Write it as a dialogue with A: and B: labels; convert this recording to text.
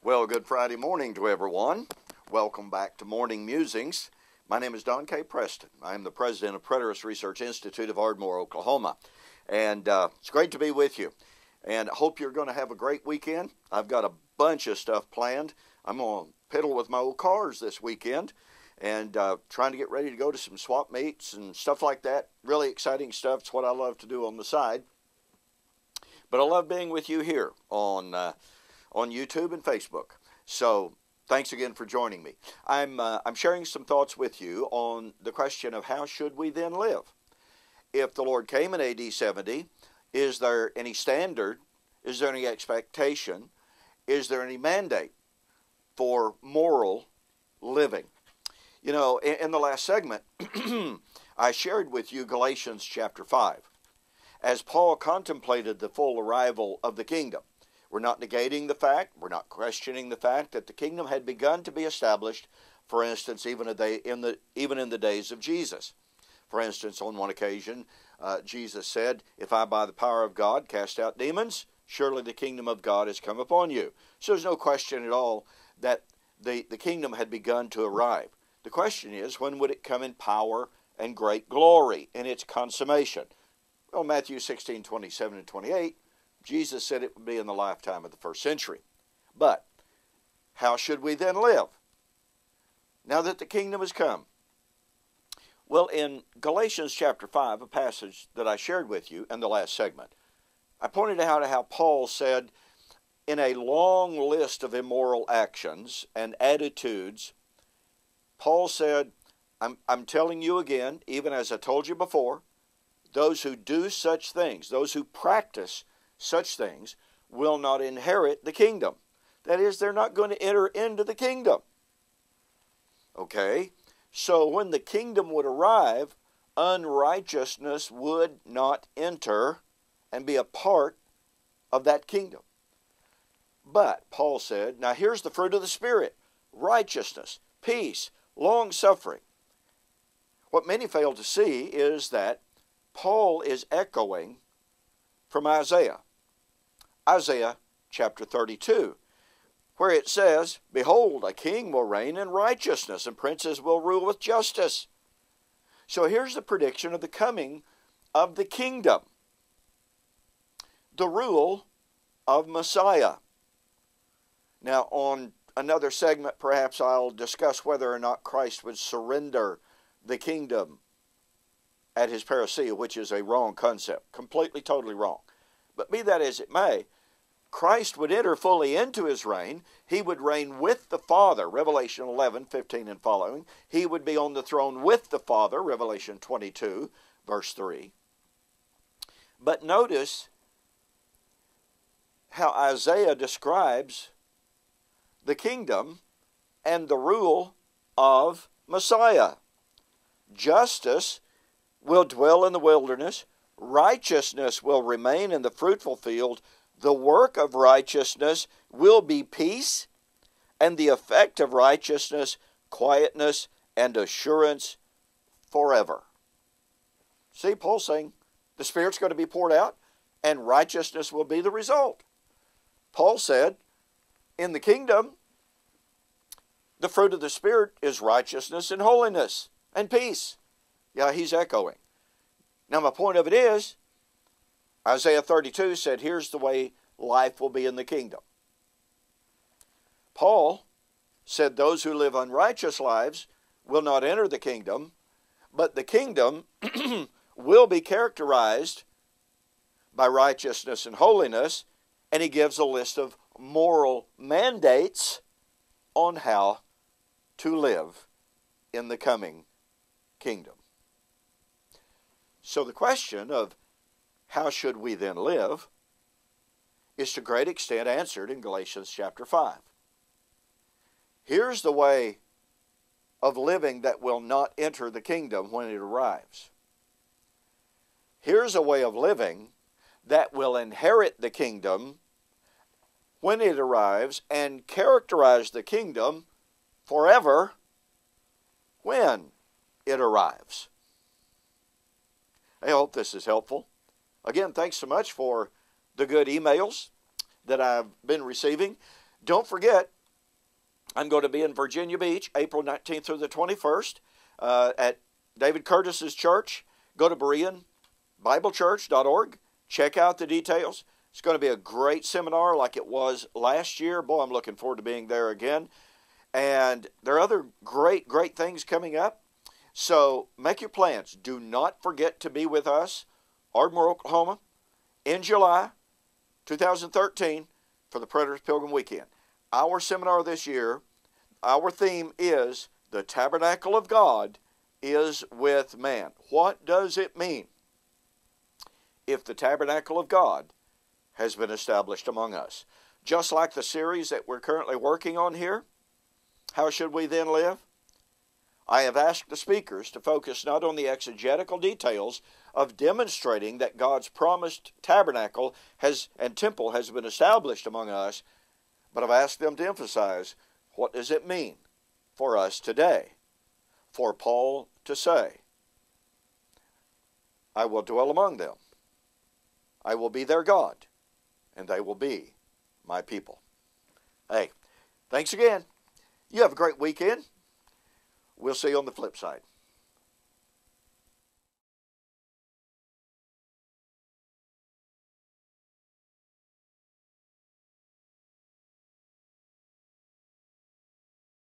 A: Well, good Friday morning to everyone. Welcome back to Morning Musings. My name is Don K. Preston. I am the president of Preterist Research Institute of Ardmore, Oklahoma. And it's great to be with you. And I hope you're going to have a great weekend. I've got a bunch of stuff planned. I'm going to piddle with my old cars this weekend and trying to get ready to go to some swap meets and stuff like that. Really exciting stuff. It's what I love to do on the side. But I love being with you here on YouTube and Facebook. So thanks again for joining me. I'm sharing some thoughts with you on the question of how should we then live? If the Lord came in AD 70, is there any standard? Is there any expectation? Is there any mandate for moral living? You know, in the last segment, I shared with you Galatians chapter 5. As Paul contemplated the full arrival of the kingdom, we're not negating the fact, we're not questioning the fact that the kingdom had begun to be established, for instance, even in the days of Jesus. For instance, on one occasion, Jesus said, "If I by the power of God cast out demons, surely the kingdom of God has come upon you." So there's no question at all that the kingdom had begun to arrive. The question is, when would it come in power and great glory in its consummation? Well, Matthew 16, 27 and 28, Jesus said it would be in the lifetime of the first century. But how should we then live now that the kingdom has come? Well, in Galatians chapter 5, a passage that I shared with you in the last segment, I pointed out how Paul said in a long list of immoral actions and attitudes, Paul said, I'm telling you again, even as I told you before, those who do such things, those who practice such things, will not inherit the kingdom. That is, they're not going to enter into the kingdom. Okay? So when the kingdom would arrive, unrighteousness would not enter and be a part of that kingdom. But, Paul said, now here's the fruit of the Spirit: righteousness, peace, long-suffering. What many fail to see is that Paul is echoing from Isaiah. Isaiah chapter 32, where it says, "Behold, a king will reign in righteousness, and princes will rule with justice." So here's the prediction of the coming of the kingdom, the rule of Messiah. Now, on another segment, perhaps I'll discuss whether or not Christ would surrender the kingdom at his parousia, which is a wrong concept, completely, totally wrong. But be that as it may, Christ would enter fully into his reign. He would reign with the Father, Revelation 11, 15 and following. He would be on the throne with the Father, Revelation 22, verse 3. But notice how Isaiah describes the kingdom and the rule of Messiah. Justice will dwell in the wilderness. Righteousness will remain in the fruitful field. The work of righteousness will be peace, and the effect of righteousness, quietness, and assurance forever. See, Paul's saying the Spirit's going to be poured out, and righteousness will be the result. Paul said, in the kingdom, the fruit of the Spirit is righteousness and holiness and peace. Yeah, he's echoing. Now, my point of it is, Isaiah 32 said, here's the way life will be in the kingdom. Paul said those who live unrighteous lives will not enter the kingdom, but the kingdom will be characterized by righteousness and holiness, and he gives a list of moral mandates on how to live in the coming kingdom. So the question of how should we then live is to great extent answered in Galatians chapter 5. Here's the way of living that will not enter the kingdom when it arrives. Here's a way of living that will inherit the kingdom when it arrives and characterize the kingdom forever when it arrives. I hope this is helpful. Again, thanks so much for the good emails that I've been receiving. Don't forget, I'm going to be in Virginia Beach, April 19th through the 21st, at David Curtis's church. Go to BereanBibleChurch.org. Check out the details. It's going to be a great seminar like it was last year. Boy, I'm looking forward to being there again. And there are other great things coming up. So make your plans. Do not forget to be with us, Ardmore, Oklahoma, in July 2013 for the Preterist Pilgrim Weekend. Our seminar this year, our theme is The Tabernacle of God is with man. What does it mean if the tabernacle of God has been established among us? Just like the series that we're currently working on here, how should we then live? I have asked the speakers to focus not on the exegetical details of demonstrating that God's promised tabernacle and temple has been established among us, but I've asked them to emphasize, what does it mean for us today? For Paul to say, I will dwell among them. I will be their God, and they will be my people. Hey, thanks again. You have a great weekend. We'll see you on the flip side.